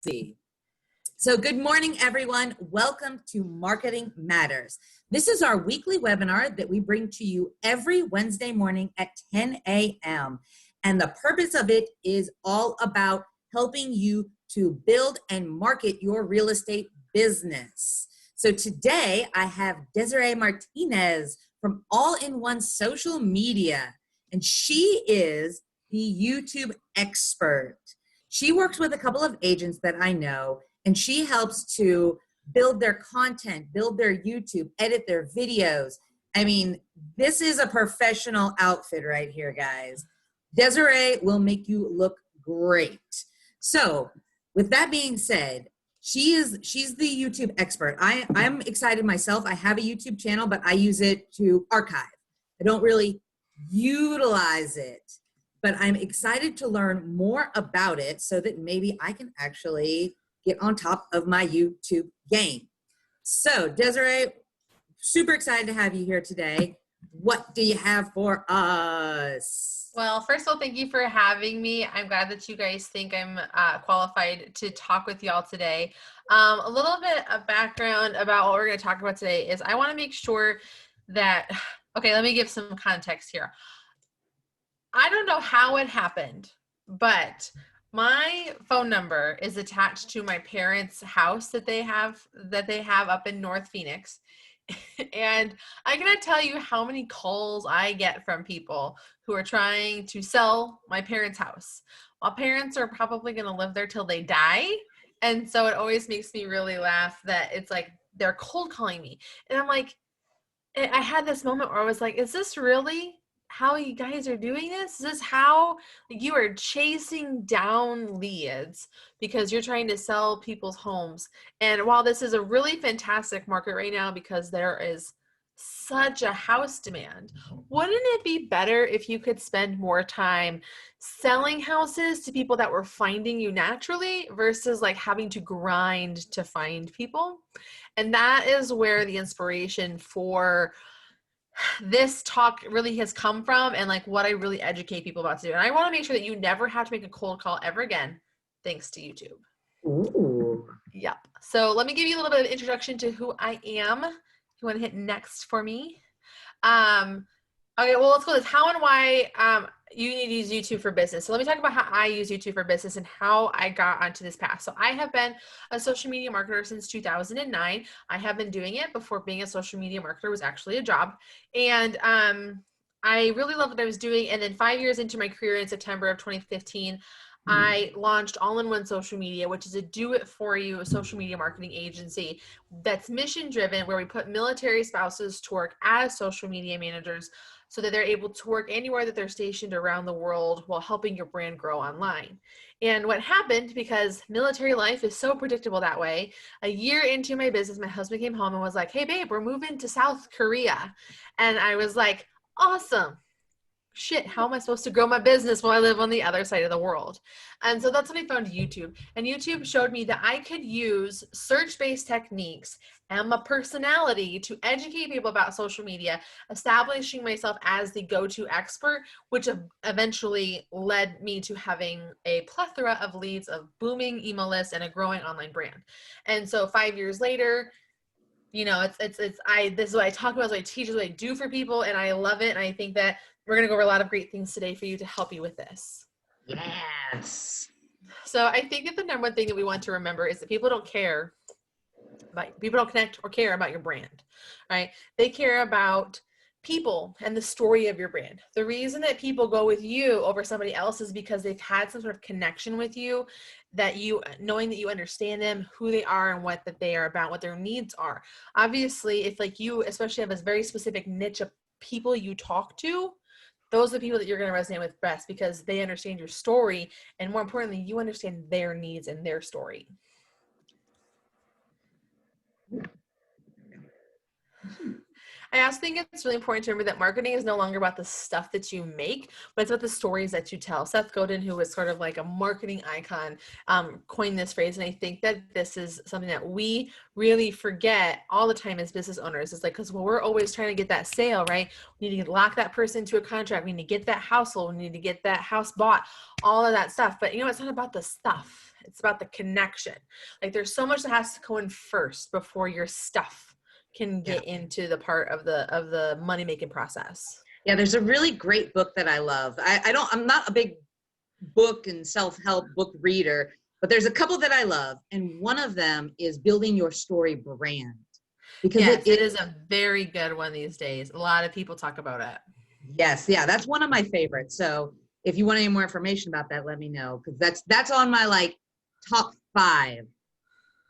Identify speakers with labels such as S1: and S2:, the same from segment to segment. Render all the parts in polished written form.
S1: See. So good morning, everyone. Welcome to Marketing Matters. This is our weekly webinar that we bring to you every Wednesday morning at 10 a.m. And the purpose of it is all about helping you to build and market your real estate business. So today I have Desiree Martinez from All-in-One Social Media, and she is the YouTube expert. She works with a couple of agents that I know, and she helps to build their content, build their YouTube, edit their videos. I mean, this is a professional outfit right here, guys. Desiree will make you look great. So with that being said, she's the YouTube expert. I'm excited myself. I have a YouTube channel, but I use it to archive. I don't really utilize it. But I'm excited to learn more about it so that maybe I can actually get on top of my YouTube game. So Desiree, super excited to have you here today. What do you have for us?
S2: Well, first of all, thank you for having me. I'm glad that you guys think I'm qualified to talk with y'all today. A little bit of background about what we're going to talk about today is I want to make sure that, okay, let me give some context here. I don't know how it happened, but my phone number is attached to my parents' house that they have up in North Phoenix. And I cannot tell you how many calls I get from people who are trying to sell my parents' house. My parents are probably going to live there till they die. And so it always makes me really laugh that it's like they're cold calling me. And I'm like, I had this moment where I was like, is this really how you guys are doing this? Is this how you are chasing down leads because you're trying to sell people's homes? And while this is a really fantastic market right now because there is such a house demand, wouldn't it be better if you could spend more time selling houses to people that were finding you naturally versus like having to grind to find people? And that is where the inspiration for this talk really has come from and like what I really educate people about to do. And I want to make sure that you never have to make a cold call ever again, thanks to YouTube.
S1: Ooh.
S2: Yep. So let me give you a little bit of introduction to who I am. You want to hit next for me? Okay, well, let's go with this. How and why you need to use YouTube for business. So let me talk about how I use YouTube for business and how I got onto this path. So I have been a social media marketer since 2009. I have been doing it before being a social media marketer was actually a job. And I really loved what I was doing. And then 5 years into my career in September of 2015, I launched All-in-One Social Media, which is a do-it-for-you social media marketing agency that's mission-driven, where we put military spouses to work as social media managers so that they're able to work anywhere that they're stationed around the world while helping your brand grow online. And what happened, because military life is so predictable that way, a year into my business, my husband came home and was like, hey, babe, we're moving to South Korea. And I was like, awesome. Shit, how am I supposed to grow my business while I live on the other side of the world? And so that's when I found YouTube. And YouTube showed me that I could use search-based techniques and my personality to educate people about social media, establishing myself as the go-to expert, which eventually led me to having a plethora of leads, of booming email lists, and a growing online brand. And so 5 years later, you know, this is what I talk about, this is what I teach, this is what I do for people, and I love it. And I think that we're going to go over a lot of great things today for you to help you with this.
S1: Yes.
S2: So I think that the number one thing that we want to remember is that people don't connect or care about your brand, right? They care about people and the story of your brand. The reason that people go with you over somebody else is because they've had some sort of connection with you, that you, knowing that you understand them, who they are and what that they are about, what their needs are. Obviously, if like you especially have a very specific niche of people you talk to, those are the people that you're going to resonate with best because they understand your story, and more importantly, you understand their needs and their story. I also think it's really important to remember that marketing is no longer about the stuff that you make, but it's about the stories that you tell. Seth Godin, who was sort of like a marketing icon, coined this phrase. And I think that this is something that we really forget all the time as business owners. It's like, because we're always trying to get that sale, right? We need to lock that person into a contract. We need to get that household. We need to get that house bought, all of that stuff. But it's not about the stuff. It's about the connection. Like there's so much that has to go in first before your stuff can get into the part of the money-making process.
S1: Yeah, there's a really great book that I love. I'm not a big book and self-help book reader, but there's a couple that I love. And one of them is Building Your Story Brand. Because
S2: yes, it is a very good one these days. A lot of people talk about it.
S1: Yes. Yeah. That's one of my favorites. So if you want any more information about that, let me know. Cause that's on my like top 5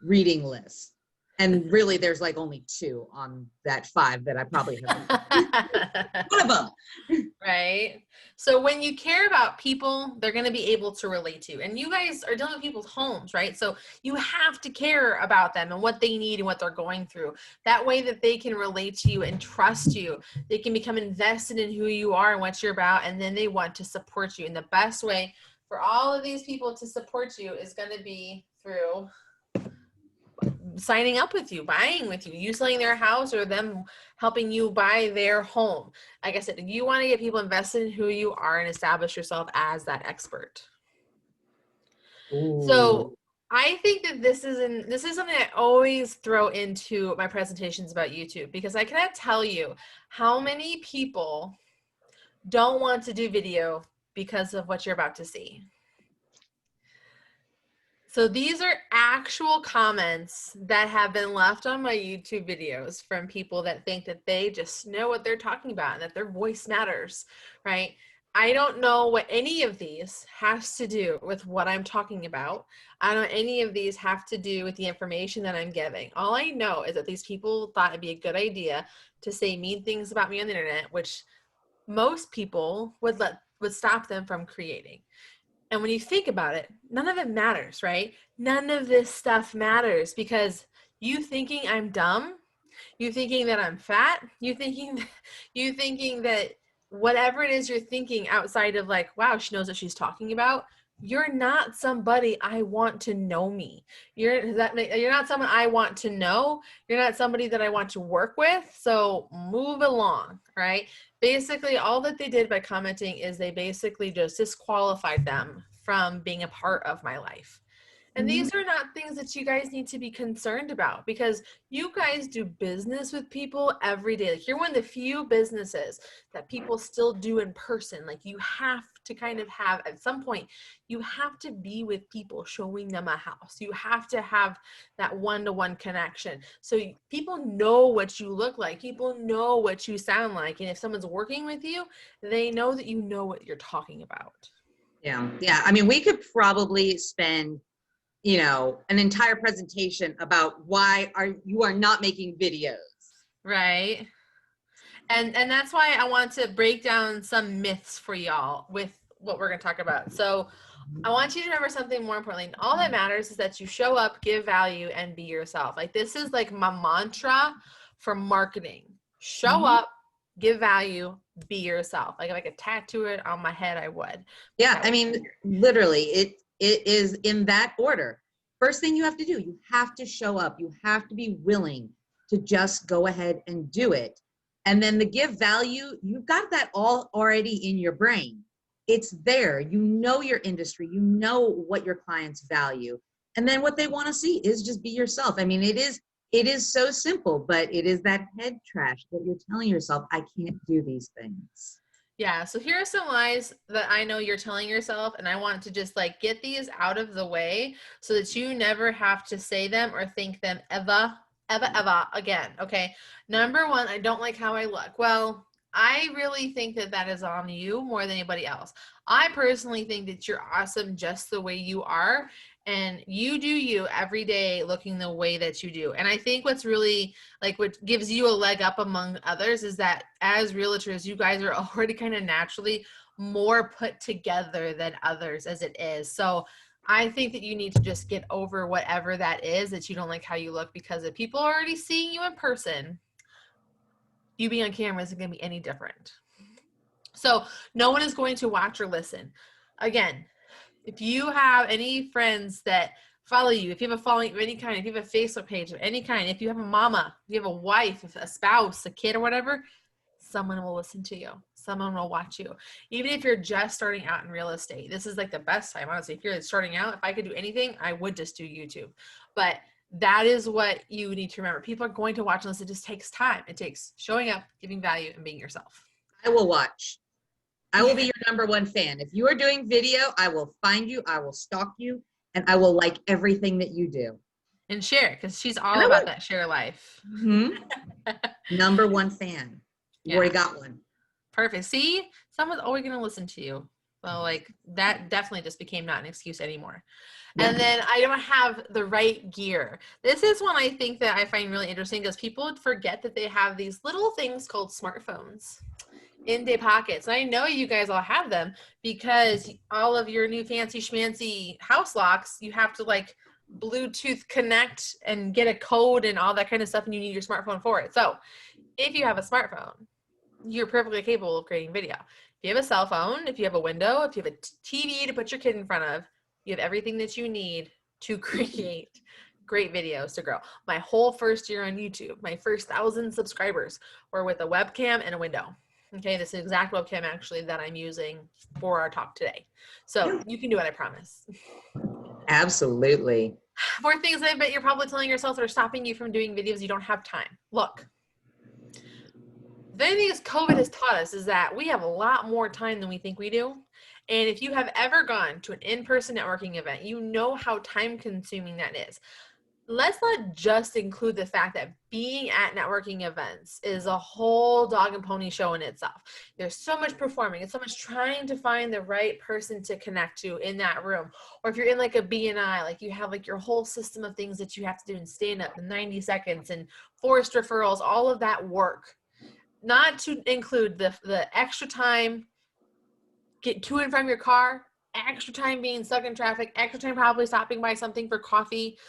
S1: reading list. And really there's like only 2 on that 5 that I probably have. One of them.
S2: Right. So when you care about people, they're going to be able to relate to you. And you guys are dealing with people's homes, right? So you have to care about them and what they need and what they're going through. That way that they can relate to you and trust you. They can become invested in who you are and what you're about. And then they want to support you. And the best way for all of these people to support you is going to be through signing up with you, buying with you, you selling their house or them helping you buy their home. Like I said, you want to get people invested in who you are and establish yourself as that expert. Ooh. So I think that this is something I always throw into my presentations about YouTube, because I cannot tell you how many people don't want to do video because of what you're about to see. So these are actual comments that have been left on my YouTube videos from people that think that they just know what they're talking about and that their voice matters, right? I don't know what any of these has to do with what I'm talking about. I don't know any of these have to do with the information that I'm giving. All I know is that these people thought it'd be a good idea to say mean things about me on the internet, which most people would stop them from creating. And when you think about it, none of it matters, right? None of this stuff matters, because you thinking I'm dumb, you thinking that I'm fat, you thinking that whatever it is you're thinking outside of like, wow, she knows what she's talking about, you're not somebody I want to know me. You're not someone I want to know. You're not somebody that I want to work with. So move along, right? Basically, all that they did by commenting is they basically just disqualified them from being a part of my life. And these are not things that you guys need to be concerned about, because you guys do business with people every day. Like, you're one of the few businesses that people still do in person. Like, you have to kind of have, at some point, you have to be with people, showing them a house. You have to have that one-to-one connection. So people know what you look like. People know what you sound like. And if someone's working with you, they know that you know what you're talking about.
S1: Yeah. Yeah. I mean, we could probably spend an entire presentation about why you are not making videos.
S2: Right. And that's why I want to break down some myths for y'all with what we're going to talk about. So I want you to remember something more importantly. All that matters is that you show up, give value, and be yourself. Like, this is like my mantra for marketing. Show up, give value, be yourself. Like, if I could tattoo it on my head, I would.
S1: Yeah. I mean, literally, it is in that order. First thing you have to do, you have to show up. You have to be willing to just go ahead and do it. And then the give value, you've got that all already in your brain. It's there. You know your industry. You know what your clients value. And then what they want to see is just be yourself. I mean, it is so simple, but it is that head trash that you're telling yourself, I can't do these things.
S2: Yeah, so here are some lies that I know you're telling yourself, and I want to just like get these out of the way so that you never have to say them or think them ever again, okay? Number 1, I don't like how I look. Well, I really think that is on you more than anybody else. I personally think that you're awesome just the way you are, and you do you every day looking the way that you do. And I think what's really like what gives you a leg up among others is that as realtors, you guys are already kind of naturally more put together than others as it is. So I think that you need to just get over whatever that is that you don't like how you look, because if people are already seeing you in person, you being on camera isn't going to be any different. So no one is going to watch or listen. Again, if you have any friends that follow you, if you have a following of any kind, if you have a Facebook page of any kind, if you have a mama, if you have a wife, a spouse, a kid or whatever, someone will listen to you. Someone will watch you. Even if you're just starting out in real estate, this is like the best time, honestly. If you're starting out, if I could do anything, I would just do YouTube. But that is what you need to remember. People are going to watch unless it just takes time. It takes showing up, giving value, and being yourself.
S1: I will watch. I will be your number one fan. If you are doing video, I will find you, I will stalk you, and I will like everything that you do.
S2: And share, because she's all about that share life.
S1: Mm-hmm. Number one fan. You already got one.
S2: Perfect. See, someone's always going to listen to you. Well, like that definitely just became not an excuse anymore. Yeah. And then I don't have the right gear. This is one I think that I find really interesting because people forget that they have these little things called smartphones in their pockets. And I know you guys all have them because all of your new fancy schmancy house locks, you have to like Bluetooth connect and get a code and all that kind of stuff, and you need your smartphone for it. So if you have a smartphone, you're perfectly capable of creating video. If you have a cell phone, if you have a window, if you have a TV to put your kid in front of, you have everything that you need to create great videos to grow. My whole first year on YouTube, my first 1,000 subscribers were with a webcam and a window. Okay, this is the exact webcam actually that I'm using for our talk today. So you can do it, I promise.
S1: Absolutely.
S2: More things I bet you're probably telling yourself that are stopping you from doing videos. You don't have time. Look, the thing is COVID has taught us is that we have a lot more time than we think we do. And if you have ever gone to an in-person networking event, you know how time consuming that is. Let's not just include the fact that being at networking events is a whole dog and pony show in itself. There's so much performing and so much trying to find the right person to connect to in that room. Or if you're in like a BNI, like you have like your whole system of things that you have to do in stand up in 90 seconds and forced referrals, all of that work. Not to include the extra time get to and from your car, extra time being stuck in traffic, extra time probably stopping by something for coffee.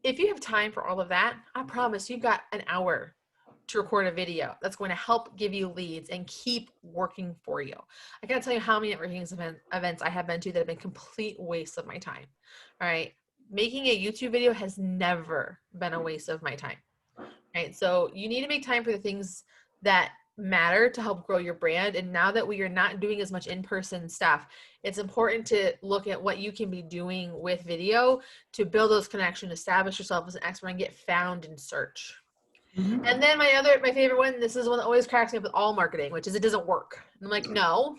S2: If you have time for all of that, I promise you've got an hour to record a video that's going to help give you leads and keep working for you. I can't tell you how many networking events I have been to that have been complete waste of my time. All right. Making a YouTube video has never been a waste of my time. Right. So you need to make time for the things that matter to help grow your brand. And now that we are not doing as much in-person stuff, it's important to look at what you can be doing with video to build those connections, establish yourself as an expert, and get found in search. Mm-hmm. And then my favorite one, this is one that always cracks me up with all marketing, which is it doesn't work. And I'm like, no,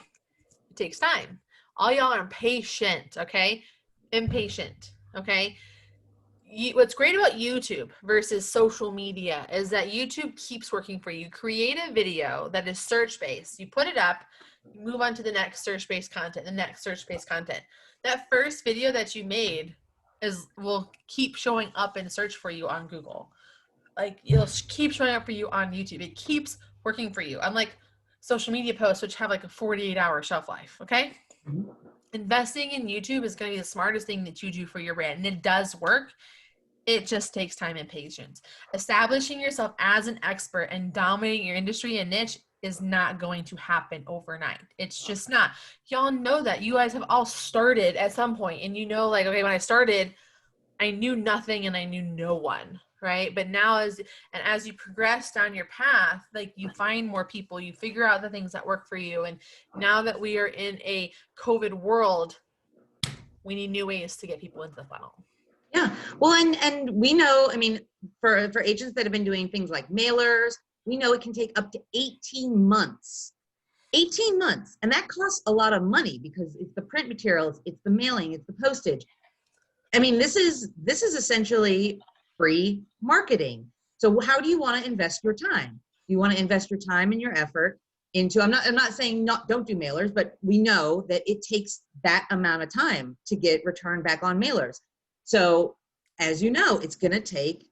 S2: it takes time. All y'all are impatient, okay? Impatient, okay? What's great about YouTube versus social media is that YouTube keeps working for you. You create a video that is search-based. You put it up, you move on to the next search-based content, the next search-based content. That first video that you made will keep showing up in search for you on Google. Like it'll keep showing up for you on YouTube. It keeps working for you. Unlike social media posts, which have like a 48-hour shelf life, okay? Mm-hmm. Investing in YouTube is going to be the smartest thing that you do for your brand, and it does work. It just takes time and patience. Establishing yourself as an expert and dominating your industry and niche is not going to happen overnight. It's just not. Y'all know that. You guys have all started at some point, and you know, like, okay, when I started, I knew nothing and I knew no one, right? But now as you progress down your path, like you find more people, you figure out the things that work for you. And now that we are in a COVID world, we need new ways to get people into the funnel.
S1: Yeah. Well, and we know, I mean, for agents that have been doing things like mailers, we know it can take up to 18 months. 18 months. And that costs a lot of money because it's the print materials, it's the mailing, it's the postage. I mean, this is essentially free marketing. So how do you want to invest your time? You want to invest your time and your effort into, I'm not saying don't do mailers, but we know that it takes that amount of time to get return back on mailers. So as you know, it's going to take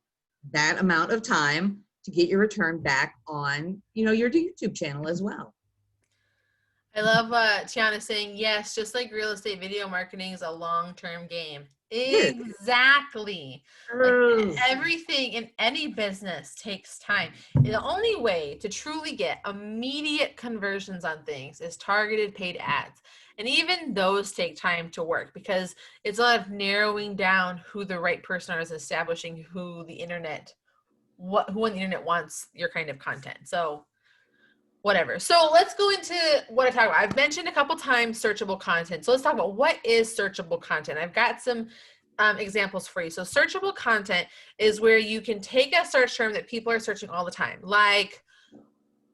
S1: that amount of time to get your return back on, your YouTube channel as well.
S2: I love Tiana saying, yes, just like real estate, video marketing is a long-term game.
S1: It
S2: Exactly. Like
S1: is.
S2: everything in any business takes time. The only way to truly get immediate conversions on things is targeted paid ads. And even those take time to work because it's a lot of narrowing down who the right person is, establishing who on the internet wants your kind of content. So whatever. So let's go into what I talk about. I've mentioned a couple times searchable content. So let's talk about what is searchable content. I've got some examples for you. So searchable content is where you can take a search term that people are searching all the time, like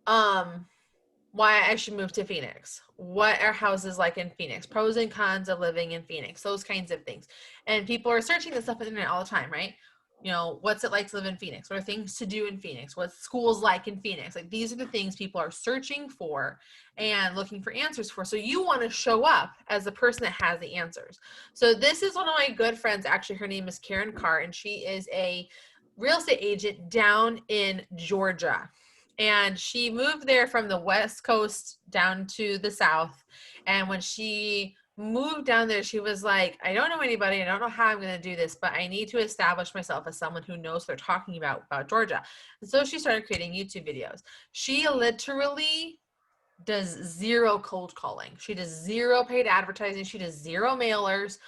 S2: why I should move to Phoenix, what are houses like in Phoenix, pros and cons of living in Phoenix, those kinds of things. And people are searching this stuff on the internet all the time, right? You know, what's it like to live in Phoenix? What are things to do in Phoenix? What's schools like in Phoenix? Like these are the things people are searching for and looking for answers for. So you want to show up as the person that has the answers. So this is one of my good friends. Actually, her name is Karen Carr, and she is a real estate agent down in Georgia. And she moved there from the West Coast down to the South. And when she moved down there, she was like, I don't know anybody. I don't know how I'm going to do this, but I need to establish myself as someone who knows what they're talking about Georgia. And so she started creating YouTube videos. She literally does zero cold calling. She does zero paid advertising. She does zero mailers.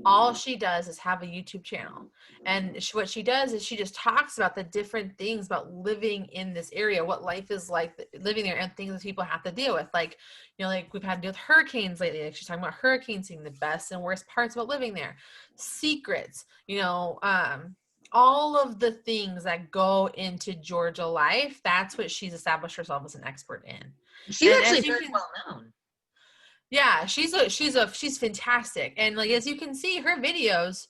S2: All she does is have a YouTube channel. And what she does is she just talks about the different things about living in this area, what life is like living there, and things that people have to deal with. Like, you know, like we've had to deal with hurricanes lately. Like she's talking about hurricanes, seeing the best and worst parts about living there, secrets, you know, all of the things that go into Georgia life. That's what she's established herself as an expert in.
S1: She's
S2: And
S1: actually
S2: as you
S1: very
S2: can,
S1: well known.
S2: yeah, she's fantastic. And like as you can see, her videos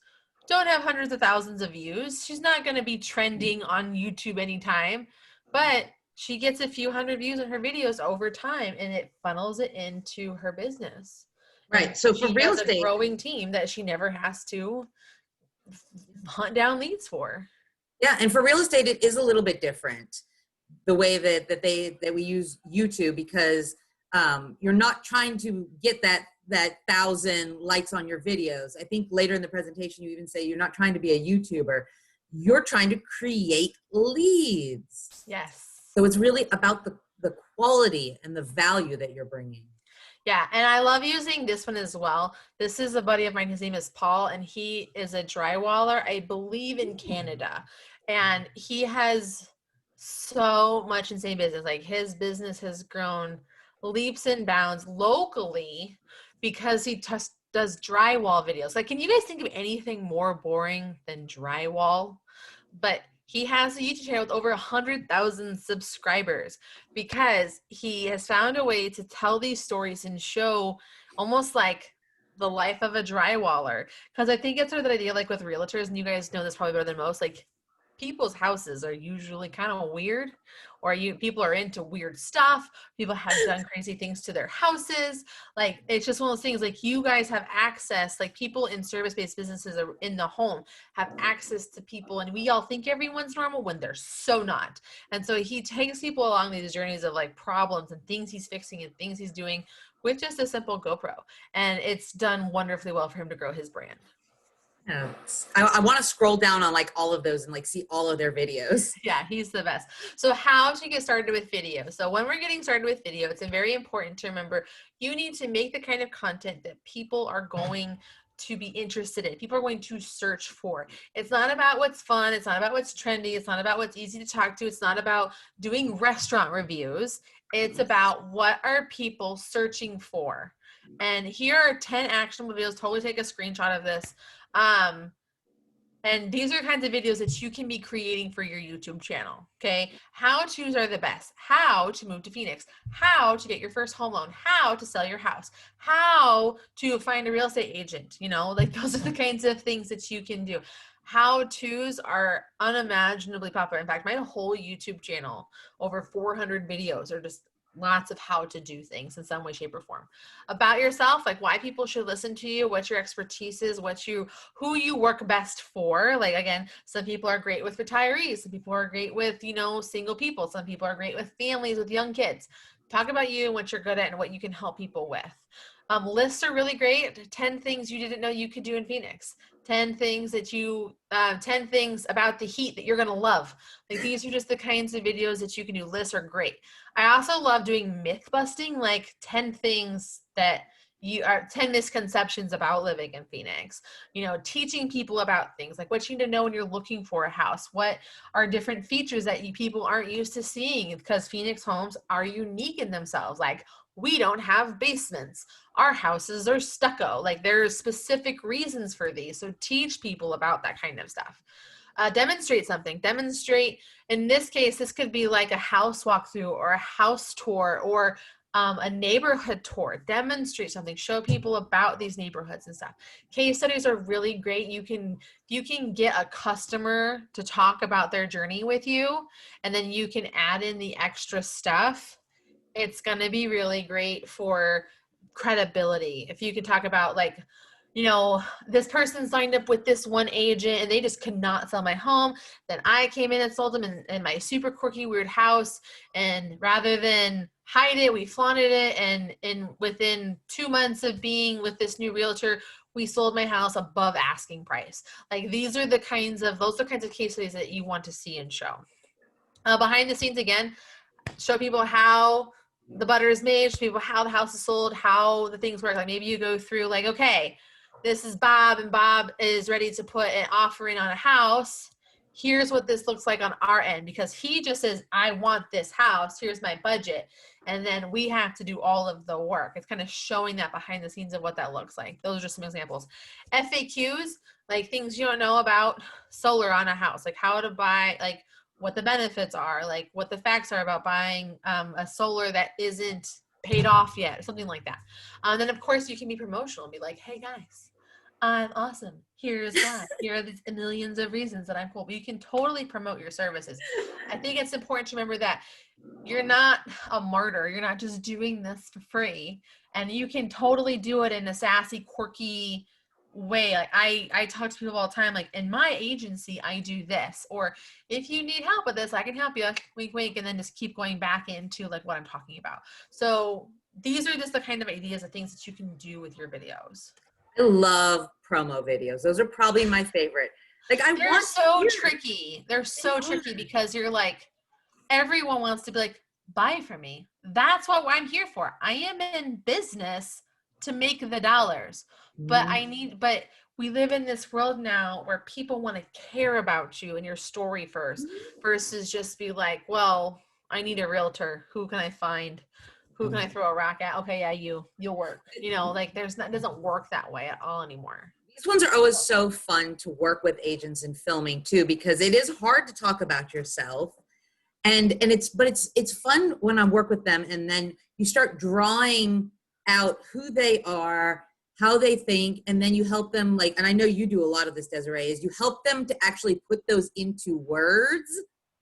S2: don't have hundreds of thousands of views. She's not going to be trending on YouTube anytime, but she gets a few hundred views on her videos over time, and it funnels it into her business.
S1: Right.
S2: And
S1: So for
S2: she
S1: real
S2: has a
S1: estate,
S2: growing team that she never has to hunt down leads for.
S1: yeah, and for real estate, it is a little bit different the way that we use YouTube, because you're not trying to get that 1,000 likes on your videos. I think later in the presentation you even say you're not trying to be a YouTuber, you're trying to create leads.
S2: Yes.
S1: So it's really about the quality and the value that you're bringing.
S2: Yeah, and I love using this one as well. This is a buddy of mine. His name is Paul, and he is a drywaller, I believe, in Canada. And he has so much insane business. Like his business has grown leaps and bounds locally because he just does drywall videos. Like, can you guys think of anything more boring than drywall? But he has a YouTube channel with over 100,000 subscribers because he has found a way to tell these stories and show almost like the life of a drywaller. Because I think it's sort of that idea, like with realtors, and you guys know this probably better than most, like people's houses are usually kind of weird, or people are into weird stuff. People have done crazy things to their houses. Like it's just one of those things, like you guys have access, like people in service-based businesses are in the home have access to people, and we all think everyone's normal when they're so not. And so he takes people along these journeys of like problems and things he's fixing and things he's doing with just a simple GoPro, and it's done wonderfully well for him to grow his brand.
S1: Yeah. I want to scroll down on like all of those and like see all of their videos.
S2: Yeah, he's the best. So how to get started with video. So when we're getting started with video, it's very important to remember you need to make the kind of content that people are going to be interested in. People are going to search for. It's not about what's fun. It's not about what's trendy. It's not about what's easy to talk to. It's not about doing restaurant reviews. It's about what are people searching for. And here are 10 actionable videos. Totally take a screenshot of this. And these are kinds of videos that you can be creating for your YouTube channel, okay? How-tos are the best. How to move to Phoenix. How to get your first home loan. How to sell your house. How to find a real estate agent, you know? Like those are the kinds of things that you can do. How-tos are unimaginably popular. In fact, my whole YouTube channel, over 400 videos are just lots of how to do things in some way, shape, or form. About yourself, like why people should listen to you, what your expertise is, who you work best for. Like again, some people are great with retirees, some people are great with, you know, single people, some people are great with families with young kids. Talk about you and what you're good at and what you can help people with. Lists are really great. 10 things you didn't know you could do in Phoenix. 10 things that 10 things about the heat that you're going to love. Like, these are just the kinds of videos that you can do. Lists are great. I also love doing myth busting, like 10 things that 10 misconceptions about living in Phoenix, teaching people about things like what you need to know when you're looking for a house. What are different features that people aren't used to seeing, because Phoenix homes are unique in themselves. Like, we don't have basements. Our houses are stucco. Like, there's specific reasons for these. So teach people about that kind of stuff. Demonstrate something. Demonstrate, in this case, this could be like a house walkthrough or a house tour or a neighborhood tour. Demonstrate something. Show people about these neighborhoods and stuff. Case studies are really great. You can get a customer to talk about their journey with you, and then you can add in the extra stuff. It's going to be really great for credibility. If you can talk about, like, this person signed up with this one agent and they just could not sell my home. Then I came in and sold them in my super quirky, weird house. And rather than hide it, we flaunted it. And within 2 months of being with this new realtor, we sold my house above asking price. Like, those are the kinds of case studies that you want to see and show. Behind the scenes, again, show people how the butter is made, show people how the house is sold, how the things work. Like, maybe you go through, like, okay, this is Bob, and Bob is ready to put an offer in on a house. Here's what this looks like on our end, because he just says, I want this house. Here's my budget. And then we have to do all of the work. It's kind of showing that behind the scenes of what that looks like. Those are just some examples. FAQs, like things you don't know about solar on a house, like how to buy, like what the benefits are, like what the facts are about buying a solar that isn't paid off yet, something like that. Then of course you can be promotional and be like, hey guys, I'm awesome. Here's why. Here are the millions of reasons that I'm cool. But you can totally promote your services. I think it's important to remember that you're not a martyr. You're not just doing this for free. And you can totally do it in a sassy, quirky way. Like, I talk to people all the time, like, in my agency, I do this. Or if you need help with this, I can help you. Wink, wink. And then just keep going back into, like, what I'm talking about. So these are just the kind of ideas of things that you can do with your videos.
S1: I love promo videos. Those are probably my favorite. Like,
S2: They're so tricky. They're so tricky because you're like, everyone wants to be like, buy from me. That's what I'm here for. I am in business to make the dollars. But we live in this world now where people want to care about you and your story first, versus just be like, well, I need a realtor. Who can I find? Who can I throw a rock at? Okay, yeah, you'll work. Like, it doesn't work that way at all anymore.
S1: These ones are always so fun to work with agents in filming too, because it is hard to talk about yourself. And it's fun when I work with them, and then you start drawing out who they are, how they think, and then you help them, like, and I know you do a lot of this, Desiree, is you help them to actually put those into words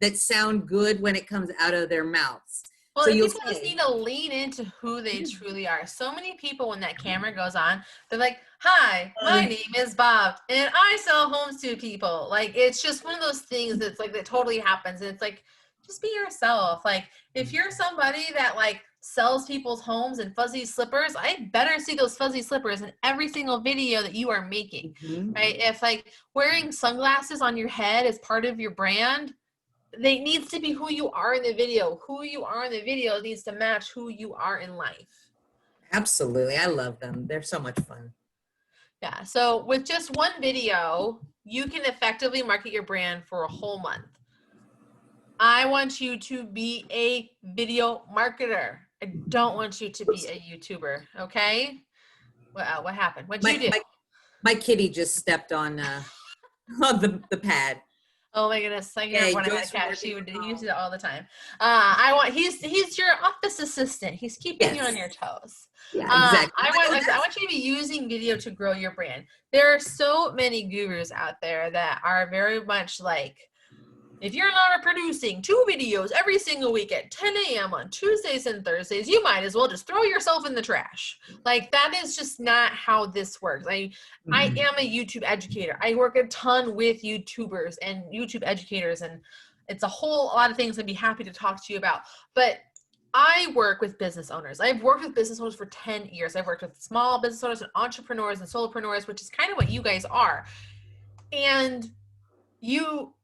S1: that sound good when it comes out of their mouths.
S2: Well, so people just need to lean into who they truly are. So many people, when that camera goes on, they're like, hi, my name is Bob, and I sell homes to people. Like, it's just one of those things that's like, that totally happens. And it's like, just be yourself. Like, if you're somebody that, like, sells people's homes in fuzzy slippers, I better see those fuzzy slippers in every single video that you are making, right? If, like, wearing sunglasses on your head is part of your brand, they needs to be who you are in the video. Who you are in the video needs to match who you are in life.
S1: Absolutely. I love them. They're so much fun.
S2: Yeah. So with just one video, you can effectively market your brand for a whole month. I want you to be a video marketer. I don't want you to be a YouTuber. Okay. What happened? What'd you do?
S1: My kitty just stepped on the pad.
S2: Oh my goodness! Like, when I had a cat, she would use it all the time. He's your office assistant. He's keeping you on your toes.
S1: Yeah, exactly.
S2: I want you to be using video to grow your brand. There are so many gurus out there that are very much like, if you're not producing 2 videos every single week at 10 a.m. on Tuesdays and Thursdays, you might as well just throw yourself in the trash. Like, that is just not how this works. I am a YouTube educator. I work a ton with YouTubers and YouTube educators, and it's a whole lot of things I'd be happy to talk to you about. But I work with business owners. I've worked with business owners for 10 years. I've worked with small business owners and entrepreneurs and solopreneurs, which is kind of what you guys are. And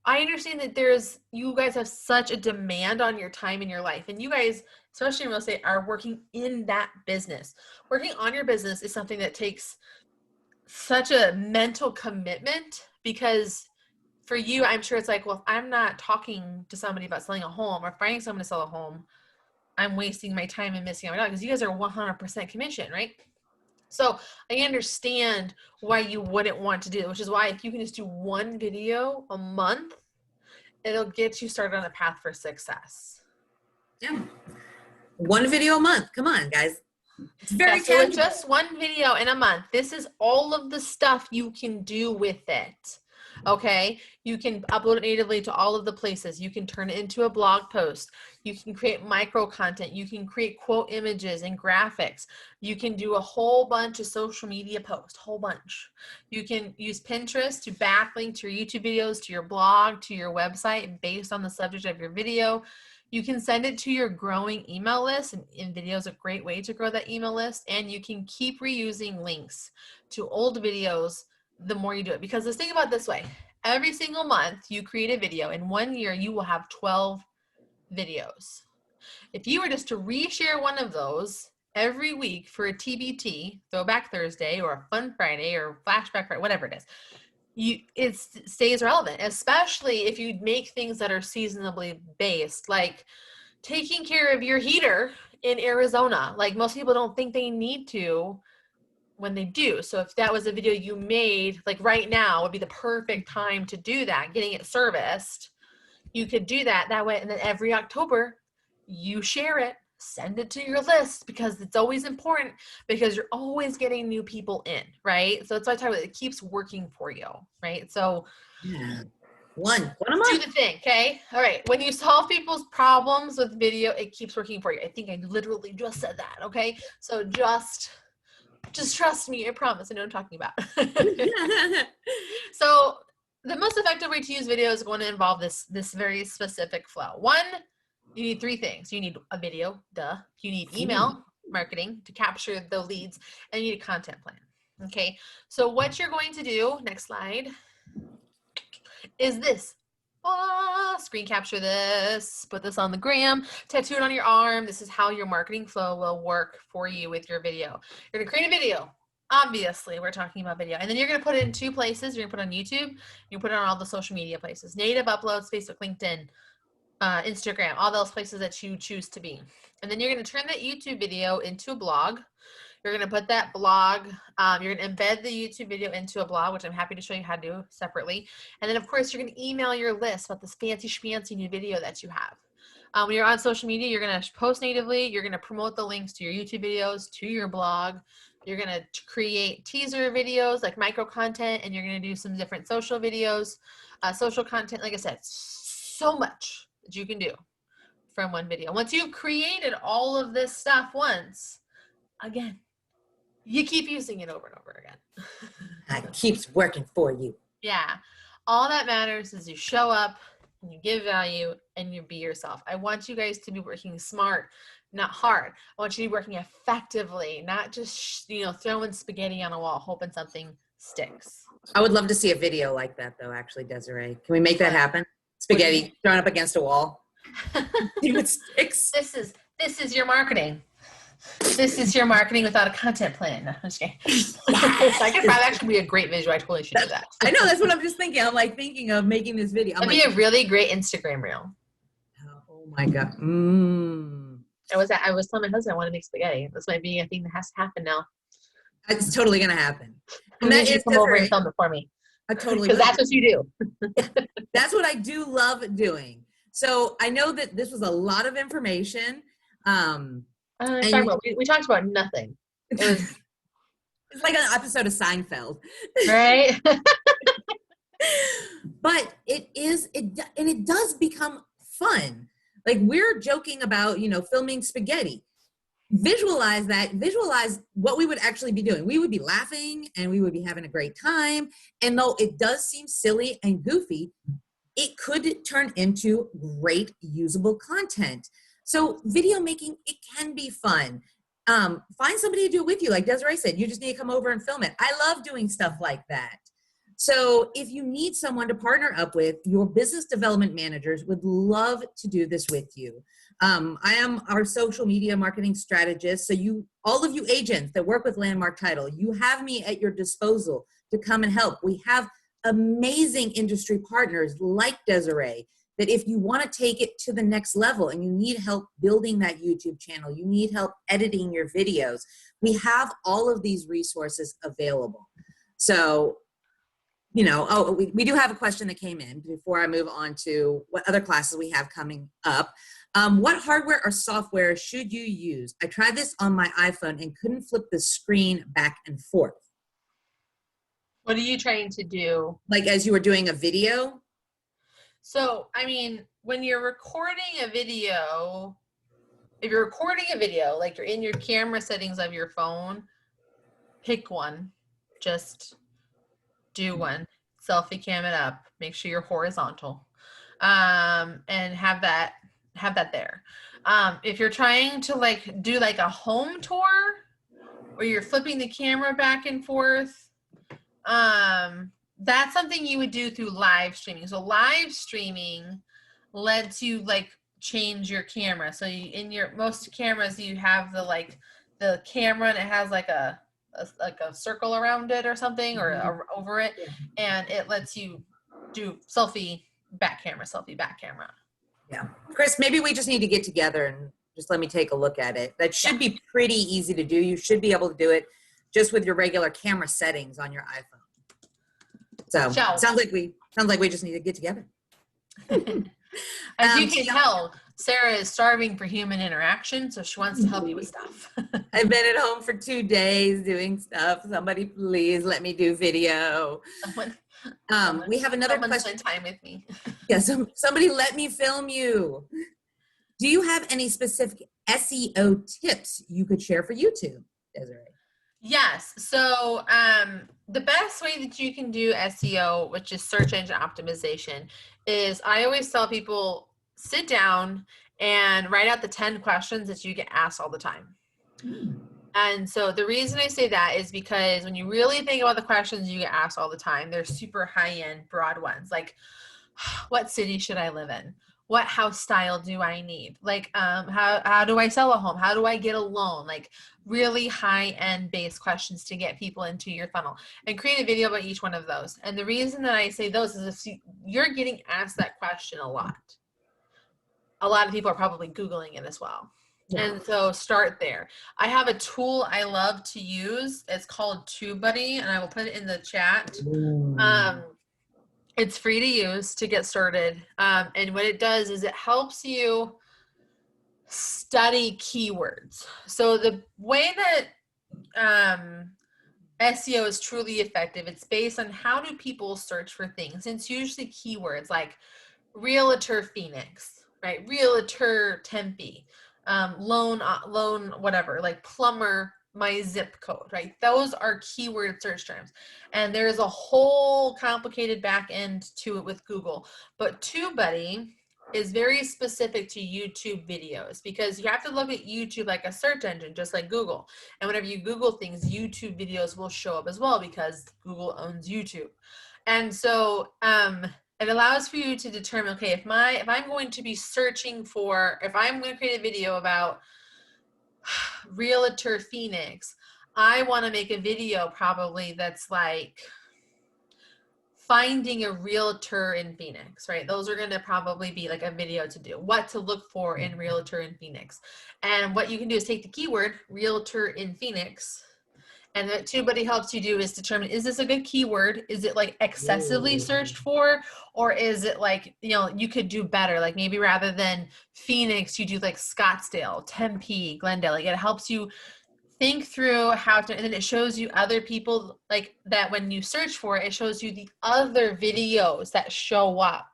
S2: I understand that you guys have such a demand on your time in your life, and you guys, especially in real estate, are working in that business. Working on your business is something that takes such a mental commitment, because for you, I'm sure it's like, well, if I'm not talking to somebody about selling a home or finding someone to sell a home, I'm wasting my time and missing out on my dollar, because you guys are 100% commission, right? So I understand why you wouldn't want to do it, which is why if you can just do one video a month, it'll get you started on a path for success.
S1: Yeah. One video a month. Come on, guys. It's very
S2: so with just one video in a month, this is all of the stuff you can do with it. Okay, you can upload it natively to all of the places. You can turn it into a blog post. You can create micro content. You can create quote images and graphics. You can do a whole bunch of social media posts, whole bunch. You can use Pinterest to backlink to your YouTube videos, to your blog, to your website based on the subject of your video. You can send it to your growing email list, and video is a great way to grow that email list. And you can keep reusing links to old videos the more you do it. Because let's think about it this way. Every single month you create a video. In 1 year, you will have 12 videos. If you were just to reshare one of those every week for a TBT, Throwback Thursday, or a Fun Friday, or Flashback Friday, whatever it is, it stays relevant, especially if you make things that are seasonably based, like taking care of your heater in Arizona. Like, most people don't think they need to when they do. So if that was a video you made, like right now would be the perfect time to do that, getting it serviced. You could do that way, and then every October you share it, send it to your list, because it's always important, because you're always getting new people in, right? So that's why I talk about it keeps working for you, right? So
S1: yeah. One a month.
S2: Do the thing, okay? All right. When you solve people's problems with video, it keeps working for you. I think I literally just said that, okay? So just trust me, I promise I know what I'm talking about. So the most effective way to use video is going to involve this very specific flow. One, you need three things. You need a video, duh. You need email marketing to capture the leads, and you need a content plan. Okay, so what you're going to do, next slide, is this. Screen capture this, put this on the gram, tattoo it on your arm. This is how your marketing flow will work for you with your video. You're gonna create a video. Obviously, we're talking about video. And then you're gonna put it in two places. You're gonna put it on YouTube. You put it on all the social media places. Native uploads, Facebook, LinkedIn, Instagram, all those places that you choose to be. And then you're gonna turn that YouTube video into a blog. You're going to put that blog, you're going to embed the YouTube video into a blog, which I'm happy to show you how to do separately. And then, of course, you're going to email your list about this fancy schmancy new video that you have. When you're on social media, you're going to post natively. You're going to promote the links to your YouTube videos, to your blog. You're going to create teaser videos, like micro content, and you're going to do some different social videos. Social content, like I said, so much that you can do from one video. Once you've created all of this stuff once, again, you keep using it over and over again.
S1: It keeps working for you.
S2: Yeah. All that matters is you show up and you give value and you be yourself. I want you guys to be working smart, not hard. I want you to be working effectively, not just, throwing spaghetti on a wall, hoping something sticks.
S1: I would love to see a video like that, though, actually, Desiree. Can we make that happen? Spaghetti thrown up against a wall. See what sticks.
S2: This is your marketing. This is your marketing without a content plan. No, I'm just kidding. That could probably actually be a great visual. I totally should do that.
S1: I know, that's what I'm just thinking. I'm like thinking of making this video.
S2: That'd be a really great Instagram reel.
S1: Oh my God.
S2: I was telling my husband I want to make spaghetti. This might be a thing that has to happen now.
S1: It's totally going to happen.
S2: And that is come over and film it for me.
S1: I totally
S2: Because that's what you do.
S1: That's what I do love doing. So I know that this was a lot of information.
S2: We talked about nothing. It's
S1: like an episode of Seinfeld.
S2: Right?
S1: But it does become fun. Like, we're joking about, filming spaghetti. Visualize that. Visualize what we would actually be doing. We would be laughing and we would be having a great time. And though it does seem silly and goofy, it could turn into great usable content. So video making, it can be fun. Find somebody to do it with you. Like Desiree said, you just need to come over and film it. I love doing stuff like that. So if you need someone to partner up with, your business development managers would love to do this with you. I am our social media marketing strategist. So all of you agents that work with Landmark Title, you have me at your disposal to come and help. We have amazing industry partners like Desiree that if you want to take it to the next level and you need help building that YouTube channel, you need help editing your videos, we have all of these resources available. So, you know, we do have a question that came in before I move on to what other classes we have coming up. What hardware or software should you use? I tried this on my iPhone and couldn't flip the screen back and forth.
S2: What are you trying to do?
S1: Like as you were doing a video?
S2: So, I mean, when you're recording a video, if you're recording a video, like you're in your camera settings of your phone, pick one. Just do one. Selfie cam it up. Make sure you're horizontal. And have that there. If you're trying to like do like a home tour where you're flipping the camera back and forth, that's something you would do through live streaming. So live streaming lets you like change your camera. So in your most cameras, you have the camera and it has like a circle around it or something, or over it, and it lets you do selfie back camera.
S1: Yeah. Chris, maybe we just need to get together and just let me take a look at it. That should be pretty easy to do. You should be able to do it just with your regular camera settings on your iPhone. So sounds like we just need to get together.
S2: As you can tell, Sarah is starving for human interaction, so she wants to help you with stuff.
S1: I've been at home for 2 days doing stuff. Somebody please let me do video. We have another question.
S2: Spend time with me.
S1: Yeah, somebody let me film you. Do you have any specific SEO tips you could share for YouTube, Desiree?
S2: Yes. So the best way that you can do SEO, which is search engine optimization, is I always tell people sit down and write out the 10 questions that you get asked all the time. And so the reason I say that is because when you really think about the questions you get asked all the time, they're super high-end, broad ones. Like, what city should I live in? What house style do I need? Like, how do I sell a home? How do I get a loan? Like really high-end base questions to get people into your funnel, and create a video about each one of those. And the reason that I say those is if you're getting asked that question a lot of people are probably Googling it as well. Yeah. And so start there. I have a tool I love to use. It's called TubeBuddy, and I will put it in the chat. It's free to use to get started. And what it does is it helps you study keywords. So the way that SEO is truly effective, it's based on how do people search for things. And it's usually keywords like realtor Phoenix, right? Realtor Tempe, loan, whatever, like plumber, my zip code, right? Those are keyword search terms. And there's a whole complicated back end to it with Google. But TubeBuddy is very specific to YouTube videos, because you have to look at YouTube like a search engine, just like Google. And whenever you Google things, YouTube videos will show up as well, because Google owns YouTube. And so it allows for you to determine, okay, if I'm going to be searching for, if I'm going to create a video about Realtor Phoenix, I want to make a video probably that's like finding a realtor in Phoenix, right? Those are going to probably be like a video to do. What to look for in realtor in Phoenix. And what you can do is take the keyword realtor in Phoenix, and what TubeBuddy helps you do is determine, is this a good keyword? Is it like excessively searched for? Or is it like, you know, you could do better. Like maybe rather than Phoenix, you do like Scottsdale, Tempe, Glendale. Like it helps you think through how to, and then it shows you other people like that. When you search for it, it shows you the other videos that show up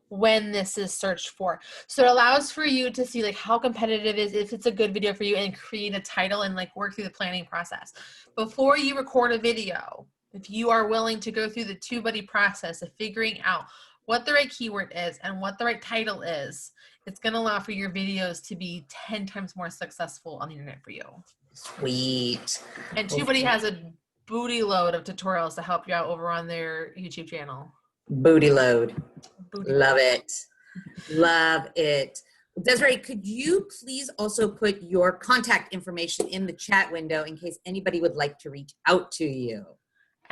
S2: when this is searched for. So it allows for you to see like how competitive it is, if it's a good video for you, and create a title and like work through the planning process. Before you record a video, if you are willing to go through the TubeBuddy process of figuring out what the right keyword is and what the right title is, it's going to allow for your videos to be 10 times more successful on the internet for you.
S1: Sweet.
S2: And TubeBuddy has a booty load of tutorials to help you out over on their YouTube channel.
S1: Booty load.
S2: Booty
S1: Love
S2: load.
S1: it. Love it. Desiree, could you please also put your contact information in the chat window in case anybody would like to reach out to you?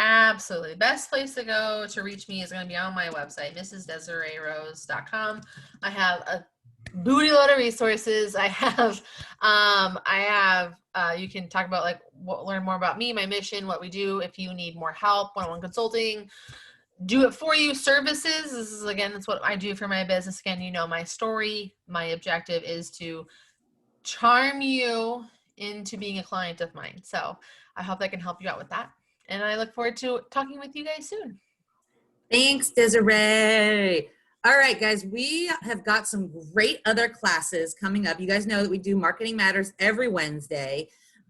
S2: Absolutely. Best place to go to reach me is going to be on my website, mrsdesireerose.com. I have a booty load of resources. You can talk about learn more about me, my mission, what we do. If you need more help, one-on-one consulting, do it for you services. This is, again, that's what I do for my business. Again, you know my story. My objective is to charm you into being a client of mine. So I hope I can help you out with that. And I look forward to talking with you guys soon.
S1: Thanks, Desiree. All right, guys, we have got some great other classes coming up. You guys know that we do Marketing Matters every Wednesday,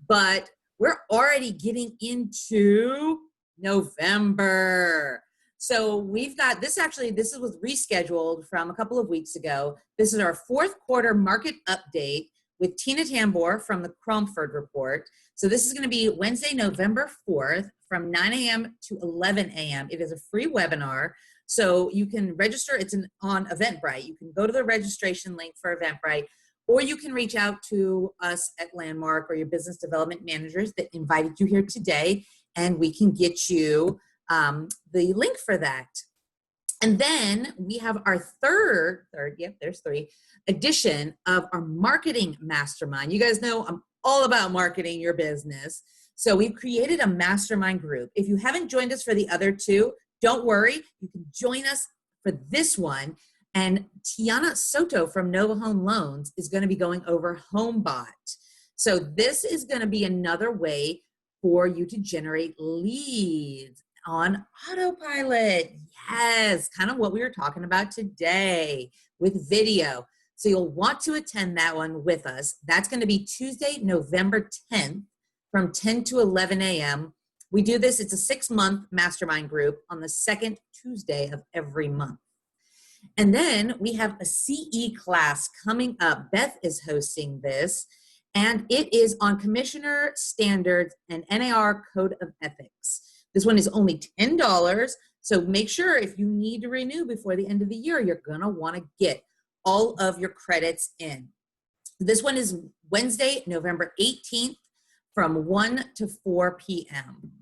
S1: but we're already getting into November. So we've got this was rescheduled from a couple of weeks ago. This is our fourth quarter market update with Tina Tambor from the Cromford Report. So this is going to be Wednesday, November 4th from 9 a.m. to 11 a.m. It is a free webinar. So you can register. It's on Eventbrite. You can go to the registration link for Eventbrite, or you can reach out to us at Landmark or your business development managers that invited you here today, and we can get you the link for that. And then we have our third, there's three, edition of our marketing mastermind. You guys know I'm all about marketing your business. So we've created a mastermind group. If you haven't joined us for the other two, don't worry. You can join us for this one. And Tiana Soto from Nova Home Loans is going to be going over HomeBot. So this is going to be another way for you to generate leads on autopilot. Yes, kind of what we were talking about today with video. So you'll want to attend that one with us. That's going to be Tuesday, November 10th from 10 to 11 a.m. We do this, it's a 6-month mastermind group on the second Tuesday of every month. And then we have a CE class coming up. Beth is hosting this, and it is on Commissioner Standards and NAR Code of Ethics. This one is only $10, so make sure if you need to renew before the end of the year, you're going to want to get all of your credits in. This one is Wednesday, November 18th from 1 to 4 p.m.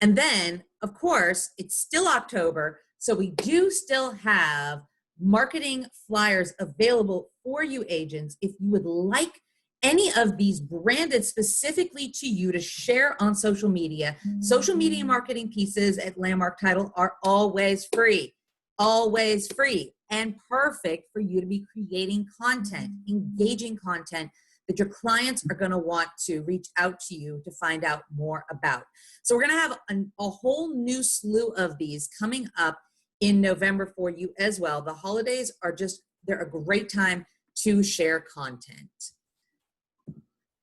S1: And then, of course, it's still October, so we do still have marketing flyers available for you agents if you would like any of these branded specifically to you to share on social media. Social media marketing pieces at Landmark Title are always free and perfect for you to be creating content, engaging content that your clients are going to want to reach out to you to find out more about. So we're going to have a whole new slew of these coming up in November for you as well. The holidays are they're a great time to share content.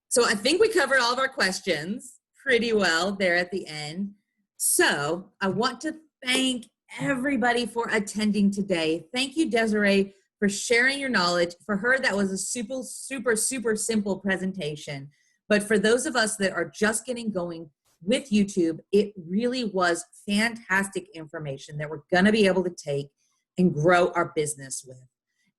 S1: So I think we covered all of our questions pretty well there at the end. So I want to thank everybody for attending today. Thank you, Desiree, for sharing your knowledge. For her, that was a super simple presentation. But for those of us that are just getting going with YouTube, it really was fantastic information that we're going to be able to take and grow our business with.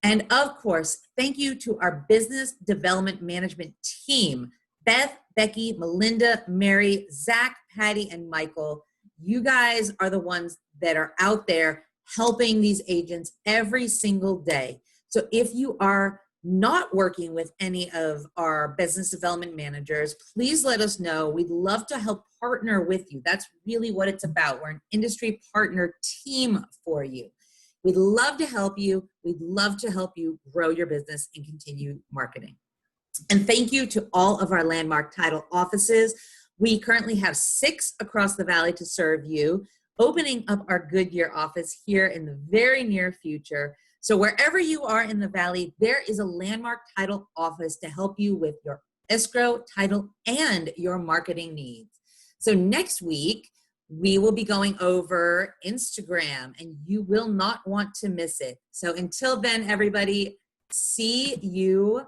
S1: And of course, thank you to our business development management team, Beth, Becky, Melinda, Mary, Zach, Patty, and Michael. You guys are the ones that are out there helping these agents every single day. So if you are not working with any of our business development managers, please let us know. We'd love to help partner with you. That's really what it's about. We're an industry partner team for you. We'd love to help you. We'd love to help you grow your business and continue marketing. And thank you to all of our Landmark Title offices. We currently have 6 across the valley to serve you, opening up our Goodyear office here in the very near future. So wherever you are in the valley, there is a Landmark Title office to help you with your escrow, title, and your marketing needs. So next week, we will be going over Instagram, and you will not want to miss it. So until then, everybody, see you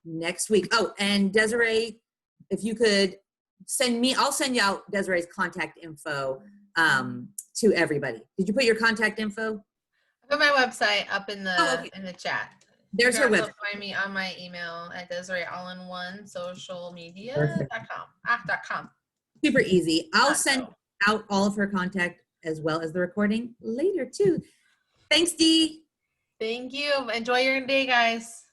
S1: next week. Oh, and Desiree, if you could I'll send you out Desiree's contact info to everybody. Did you put your contact info?
S2: I put my website up in the
S1: okay.
S2: in the chat.
S1: There's her website.
S2: Find me on my email at DesireeAllInOneSocialMedia.com.
S1: Super easy. I'll send out all of her contact as well as the recording later too. Thanks, Dee.
S2: Thank you. Enjoy your day, guys.